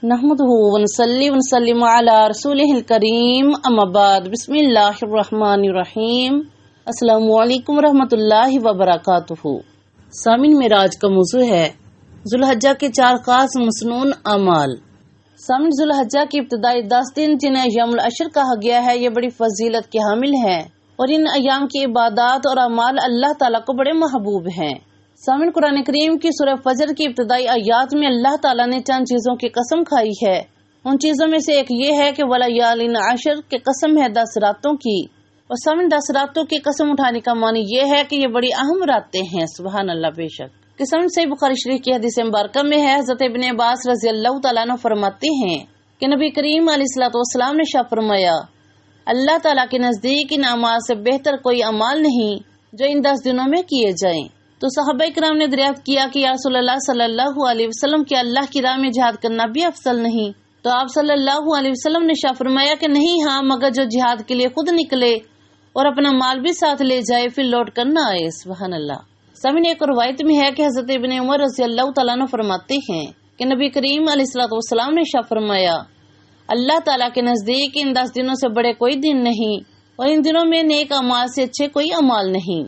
نحمدہ ونصلی ونسلم علی رسولہ الکریم اما بعد بسم اللہ الرحمن الرحیم السلام علیکم ورحمۃ اللہ وبرکاتہ۔ سامعین، میرا آج کا موضوع ہے ذوالحجہ کے 4 خاص مسنون اعمال۔ سامعین، ذوالحجہ کی ابتدائی 10 دن جنہیں ایام العشر کہا گیا ہے، یہ بڑی فضیلت کے حامل ہیں اور ان ایام کی عبادات اور اعمال اللہ تعالیٰ کو بڑے محبوب ہیں۔ سامعین، قرآن کریم کی سورہ فجر کی ابتدائی آیات میں اللہ تعالیٰ نے چند چیزوں کی قسم کھائی ہے۔ ان چیزوں میں سے ایک یہ ہے کہ وَلَيَالٍ عَشْرٍ کہ قسم ہے 10 راتوں کی۔ اور سامعین، 10 راتوں کی قسم اٹھانے کا معنی یہ ہے کہ یہ بڑی اہم راتیں ہیں۔ سبحان اللہ، بے شک۔ قسم سے بخاری شریف کی حدیث مبارکہ میں ہے، حضرت ابن عباس رضی اللہ تعالیٰ عنہ فرماتے ہیں کہ نبی کریم علیہ الصلوۃ والسلام نے ارشاد فرمایا، اللہ تعالیٰ کے نزدیک ان اعمال سے بہتر کوئی اعمال نہیں جو ان 10 دنوں میں کیے جائیں۔ تو صحابہ کرام نے دریافت کیا کہ یا رسول اللہ صلی اللہ علیہ وسلم کیا اللہ کی راہ میں جہاد کرنا بھی افضل نہیں؟ تو آپ صلی اللہ علیہ وسلم نے ارشاد فرمایا کہ نہیں، ہاں، مگر جو جہاد کے لیے خود نکلے اور اپنا مال بھی ساتھ لے جائے پھر لوٹ کر نہ آئے۔ سبحان اللہ۔ سامعین، ایک روایت میں ہے کہ حضرت ابن عمر رضی اللہ تعالیٰ عنہ فرماتے ہیں کہ نبی کریم علیہ الصلوۃ والسلام نے ارشاد فرمایا، اللہ تعالیٰ کے نزدیک ان 10 دنوں سے بڑے کوئی دن نہیں اور ان دنوں میں نیک اعمال سے اچھے کوئی اعمال نہیں۔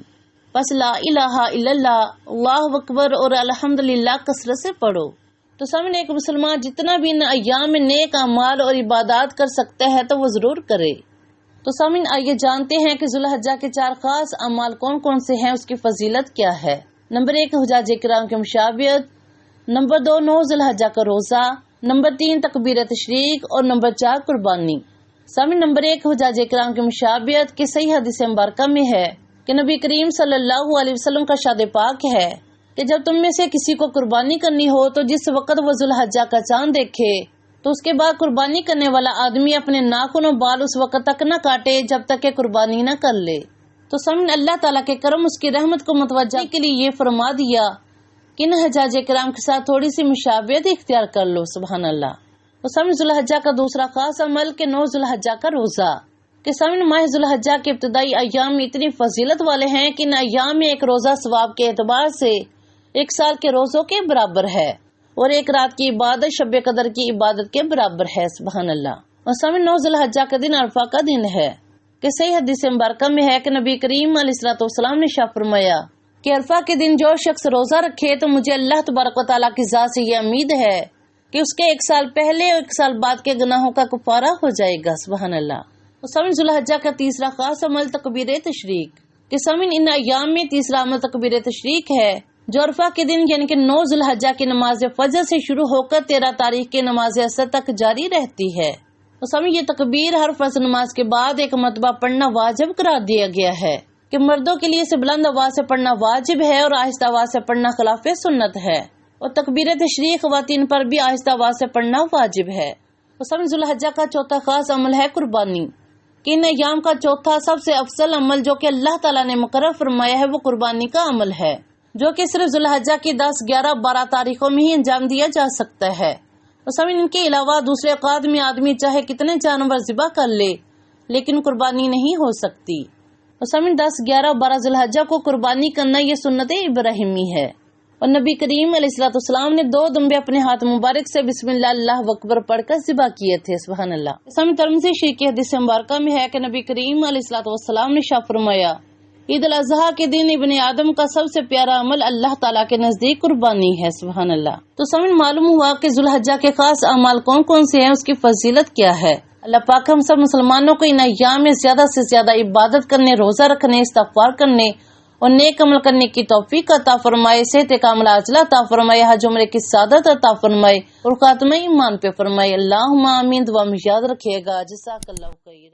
بس لا الہ الا اللہ، اللہ اکبر اور الحمدللہ کثرت سے پڑھو۔ تو سامنے ایک مسلمان جتنا بھی ان ایام میں نیک اعمال اور عبادات کر سکتا ہے تو وہ ضرور کرے۔ تو سامعین، آئیے جانتے ہیں کہ ذوالحجہ کے 4 خاص اعمال کون کون سے ہیں، اس کی فضیلت کیا ہے۔ نمبر 1، حجاج کرام کی مشابہت۔ نمبر 2، 9 ذوالحجہ کا روزہ۔ نمبر 3، تکبیر تشریق۔ اور نمبر 4، قربانی۔ سامعین، نمبر 1، حجاج کرام کی مشابہت کی صحیح حدیث مبارکہ میں ہے کہ نبی کریم صلی اللہ علیہ وسلم کا ارشاد پاک ہے کہ جب تم میں سے کسی کو قربانی کرنی ہو تو جس وقت وہ ذوالحجہ کا چاند دیکھے تو اس کے بعد قربانی کرنے والا آدمی اپنے ناخن و بال اس وقت تک نہ کاٹے جب تک کہ قربانی نہ کر لے۔ تو سامعین، اللہ تعالیٰ کے کرم، اس کی رحمت کو متوجہ کے لیے یہ فرما دیا کہ ان حجاج کرام کے ساتھ تھوڑی سی مشابہت اختیار کر لو۔ سبحان اللہ۔ تو سامعین، ذوالحجہ کا دوسرا خاص عمل کہ 9 ذوالحجہ کا روزہ۔ کہ سامعین، ماہ ذوالحجہ کے ابتدائی ایام اتنی فضیلت والے ہیں کہ ان ایام میں ایک روزہ ثواب کے اعتبار سے 1 سال کے روزوں کے برابر ہے اور ایک رات کی عبادت شب قدر کی عبادت کے برابر ہے۔ سبحان اللہ۔ اور سامعین، 9 ذوالحجہ کا دن عرفہ کا دن ہے کہ صحیح حدیث مبارکہ میں ہے کہ نبی کریم علیہ الصلوۃ والسلام نے ارشاد فرمایا کہ عرفہ کے دن جو شخص روزہ رکھے تو مجھے اللہ تبارک و تعالیٰ کی ذات سے یہ امید ہے کہ اس کے 1 سال پہلے اور 1 سال بعد کے گناہوں کا کفارہ ہو جائے گا۔ سبحان اللہ۔ سامعین، ذوالحجہ کا تیسرا خاص عمل تکبیر تشریق۔ کہ سامعین، ان ایام میں تیسرا عمل تکبیر تشریق ہے جو عرفہ کے دن یعنی کہ 9 ذوالحجہ کی نماز فجر سے شروع ہو کر 13 تاریخ کی نماز عصر تک جاری رہتی ہے۔ سامعین، یہ تکبیر ہر فرض نماز کے بعد ایک مرتبہ پڑھنا واجب قرار دیا گیا ہے کہ مردوں کے لیے اسے بلند آواز سے پڑھنا واجب ہے اور آہستہ آواز سے پڑھنا خلاف سنت ہے، اور تکبیر تشریق خواتین پر بھی آہستہ آواز سے پڑھنا واجب ہے۔ سامعین، ذوالحجہ کا چوتھا خاص عمل ہے قربانی۔ کہ ان ایام کا چوتھا سب سے افضل عمل جو کہ اللہ تعالیٰ نے مقرر فرمایا ہے وہ قربانی کا عمل ہے، جو کہ صرف ذوالحجہ کی 10، 11، 12 تاریخوں میں ہی انجام دیا جا سکتا ہے۔ اور سامعین، ان کے علاوہ دوسرے اوقات میں آدمی چاہے کتنے جانور ذبح کر لے لیکن قربانی نہیں ہو سکتی۔ اور سامعین، 10، 11 اور 12 ذوالحجہ کو قربانی کرنا یہ سنت ابراہیمی ہے، اور نبی کریم علیہ الصلوۃ والسلام نے 2 دمبے اپنے ہاتھ مبارک سے بسم اللہ اللہ اکبر پڑھ کر ذبح کیے تھے۔ سبحان اللہ۔ سامعین، ترمذی شریف کی حدیث مبارکہ میں ہے کہ نبی کریم علیہ الصلوۃ والسلام نے ارشاد فرمایا، عید الاضحیٰ کے دن ابن آدم کا سب سے پیارا عمل اللہ تعالیٰ کے نزدیک قربانی ہے۔ سبحان اللہ۔ تو سامعین، معلوم ہوا کہ ذوالحجہ کے خاص اعمال کون کون سے ہیں، اس کی فضیلت کیا ہے۔ اللہ پاک ہم سب مسلمانوں کو ان ایام میں زیادہ سے زیادہ عبادت کرنے، روزہ رکھنے، استغفار کرنے اور نیک عمل کرنے کی توفیق عطا فرمائے، صحت کاملہ عاجلہ عطا فرمائے، حج عمرے کی سعادت عطا فرمائے اور خاتمہ ایمان پہ فرمائے۔ اللہم آمین۔ دعا میں یاد رکھیے گا۔ جزاک اللہ خیر۔